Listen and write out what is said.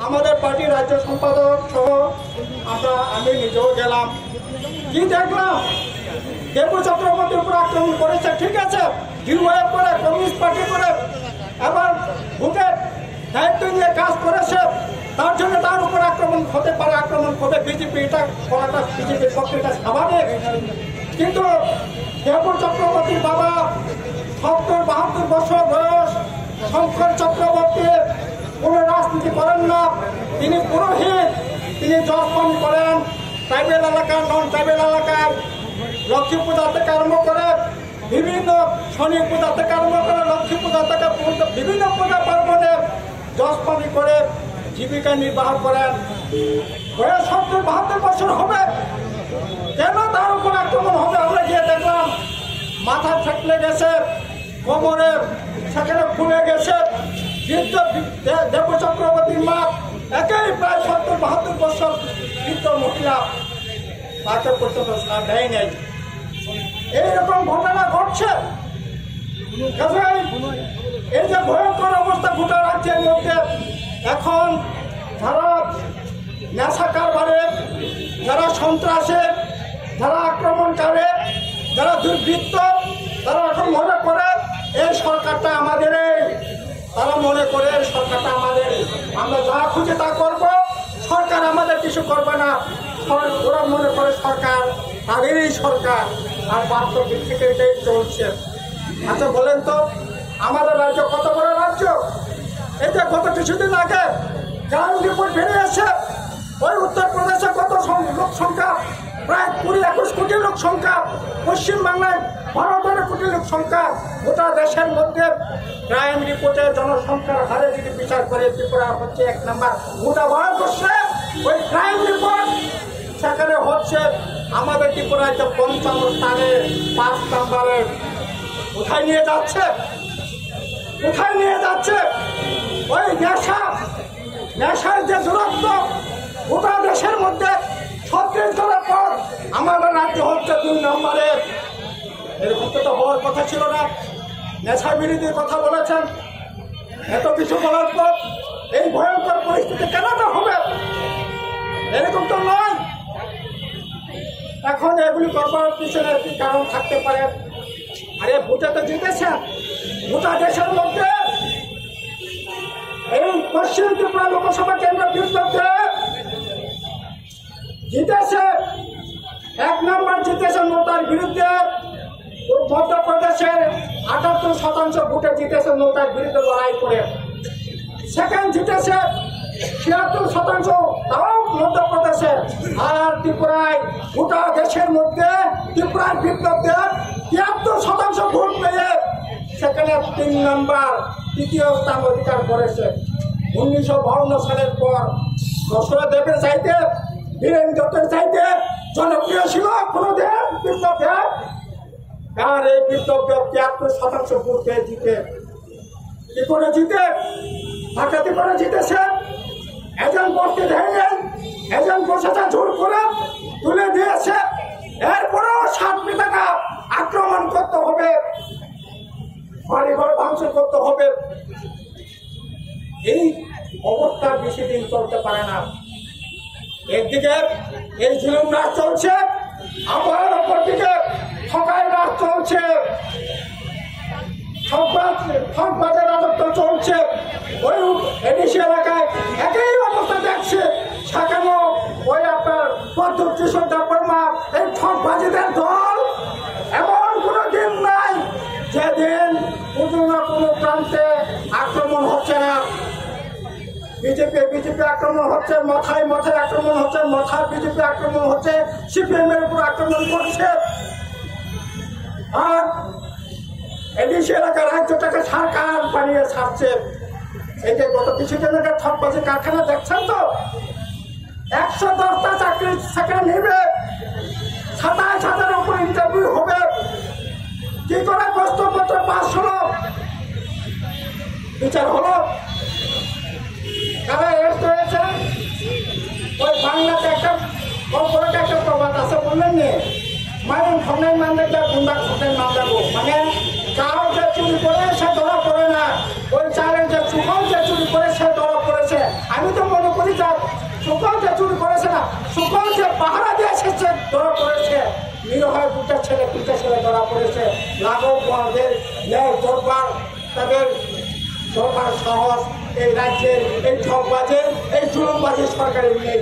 আমাদের পার্টির রাজ্য সম্পাদক সহ আমি নিজেও গেলাম। কি দেখলাম, দেবু চক্রবর্তীর উপর আক্রমণ করেছে, ঠিক আছে, ডিওয়াইএফ করে, কমিউনিস্ট পার্টি করে, এবার ভোটের দায়িত্ব নিয়ে কাজ করেছে, তার জন্য তার উপর আক্রমণ হতে পারে, আক্রমণ হবে। বিজেপি এটা করাটা, বিজেপির পক্ষে এটা স্বাভাবিক। কিন্তু দেবু চক্রবর্তীর বাবা ৭০-৭২ বছর বয়স, শঙ্কর চক্রবর্তী কোনো রাজনীতি করেন না, তিনি পুরোহিত, তিনি জপন করেন। ট্রাইবেল এলাকা, নন ট্রাইবেল এলাকায় লক্ষ্মী পূজা থেকে আরম্ভ করে বিভিন্ন শনি পূজা থেকে আরম্ভ করে লক্ষ্মী পূজা থেকে বিভিন্ন পূজা পার্বণে জপনি করে জীবিকা নির্বাহ করেন। বয়স ৭০-৭২ বছর হবে, কেন তার উপর আক্রমণ হবে? আমরা গিয়ে দেখলাম মাথা থেকলে গেছে, কোমরে সেখানে ফুলে গেছে। বৃদ্ধ দেবু চক্রবর্তীর মা, একেই প্রায় ৭০-৭২ বছর বৃদ্ধ মহিলা, তাকে পর্যন্ত সার দেয় নাই। এইরকম ঘটনা ঘটছে। এই যে ভয়ঙ্কর অবস্থা গোটা রাজ্যের মধ্যে, এখন যারা নেশা কারবারে, যারা সন্ত্রাসে, যারা আক্রমণকারী, যারা দুর্বৃত্ত, তারা এখন মনে করে এই সরকারটা আমাদের, তারা মনে করে সরকারটা আমাদের, আমরা যা খুঁজে তা করবো, সরকার আমাদের কিছু করবে না। ওরা মনে করে সরকার তাদেরই সরকার, আর বাস্তবিক থেকে এটাই চলছে। আচ্ছা বলেন তো, আমাদের রাজ্য কত বড় রাজ্য? এই যে গত কিছুদিন আগে গ্রাউন্ড রিপোর্ট বেরিয়েছে, ওই উত্তরপ্রদেশে কত লোক সংখ্যা, প্রায় ২০-২১ কোটি লোক সংখ্যা, পশ্চিমবাংলায় ১২-১৩ কোটি লোক সংখ্যা। গোটা দেশের মধ্যে ক্রাইম রিপোর্টের জনসংখ্যার হারে যদি বিচার করে ত্রিপুরা হচ্ছে ১ নম্বর। গোটা ভারতবর্ষে ওই ক্রাইম রিপোর্ট সেখানে হচ্ছে আমাদের ত্রিপুরায় ৫৫ স্থানে ৫ নম্বরে। কোথায় নিয়ে যাচ্ছে? কোথায় নিয়ে যাচ্ছে? ওই নেশার যে দূরত্ব গোটা দেশের মধ্যে ৩৬ জনের পর আমাদের রাজ্য হচ্ছে ২ নম্বরে। এরকম তো হওয়ার কথা ছিল না। নেশা বিরোধীর কথা বলেছেন, এত কিছু বলার পর এই ভয়ঙ্কর পরিস্থিতি কেন হবে? এরকম তো নয়। এখন এগুলি করবার পিছনে কি কারণ থাকতে পারে? আরে ভোটে তো জিতেছেন, গোটা দেশের মধ্যে এই পশ্চিম ত্রিপুরা লোকসভা কেন্দ্রের বিরুদ্ধে জিতেছে, ১ নম্বর জিতেছে নোটার বিরুদ্ধে। মধ্যপ্রদেশের ৭৮% ভোটে জিতেছে নোটার বিরুদ্ধে লড়াই করে। সেকেন্ড জিতেছে ৭৬%, তাও মধ্যপ্রদেশে। আর ত্রিপুরায় গোটা দেশের মধ্যে ত্রিপুরার বিরুদ্ধে ৭৩% ভোট পেয়ে সেখানে ৩ নম্বর, তৃতীয় স্থান অধিকার করেছে। ১৯৫২ সালের পর দশরথ দেবের চাইতে, বীরেন দত্তের চাইতে জনপ্রিয় ছিল কোনদিন বিপ্লব। আর এই বিপ্লব ৭৩% ভোট পেয়ে জিতে, কি করে জিতে? ডাকাতি করে জিতেছে। এজেন্ট বসতে দেয়নি, এজেন্ট বসেছে জোর করে তুলে দিয়েছে। এরপরেও ৬০ টাকা আক্রমণ করতে হবে, বাড়িঘর ভাঙচুর করতে হবে। এই অবস্থা বেশি দিন চলতে পারে না। একদিকে এই জুলুম রাজ চলছে, আবার অপরদিকে ঠকাই রাজ চলছে, ঠকবাজের রাজত্ব চলছে। ওই এডিসি এলাকায় একই অবস্থা দেখছে, সেখানেও ওই আপনার কিশোর দেববর্মা, এই ঠকবাজিদের দল। এমন কোনো দিন নাই যেদিন কোনো না কোনো প্রান্তে আক্রমণ হচ্ছে না। বিজেপি আক্রমণ হচ্ছে, মাথায় আক্রমণ হচ্ছে, মাথায় বিজেপি আক্রমণ হচ্ছে, সিপিএম এর উপর আক্রমণ করছে। আর এডিসি এলাকার রাজ্যটাকে সরকার বানিয়ে ছাড়ছে। এই যে গত কিছুদিন আগে ঠকবাজি কারখানা দেখছেন তো, ১১০টা চাকরি সেখানে নেবে, ২৭,০০০ উপর ইন্টারভিউ হবে। কি করে প্রশ্নপত্র পাস হলো? বিচার হলো? কারা এস হয়েছে? ওই বাংলাতে একটা প্রবাদ আছে, বললেন নি, মায়ের খন্ডাই মান দেখলে গুন্ডা খন্ডাই মান দেখো। মানে কারো যে চুরি করে সে ধরা পড়ে না, ওই চারের যে চুরি করে সে ধরা পড়েছে। আমি তো মনে করি চুরি সুকান্ত চুরি করেছে না, সুকান্ত পাহারা দিয়ে এসেছে, ধরা পড়েছে। নিরীহ দুটা ছেলে ধরা পড়েছে। লাঘব বড়দের দরবার, তাদের দরবার সাহস এই রাজ্যের এই ঠকবাজের এই জুলুমবাজের সরকারের নেই।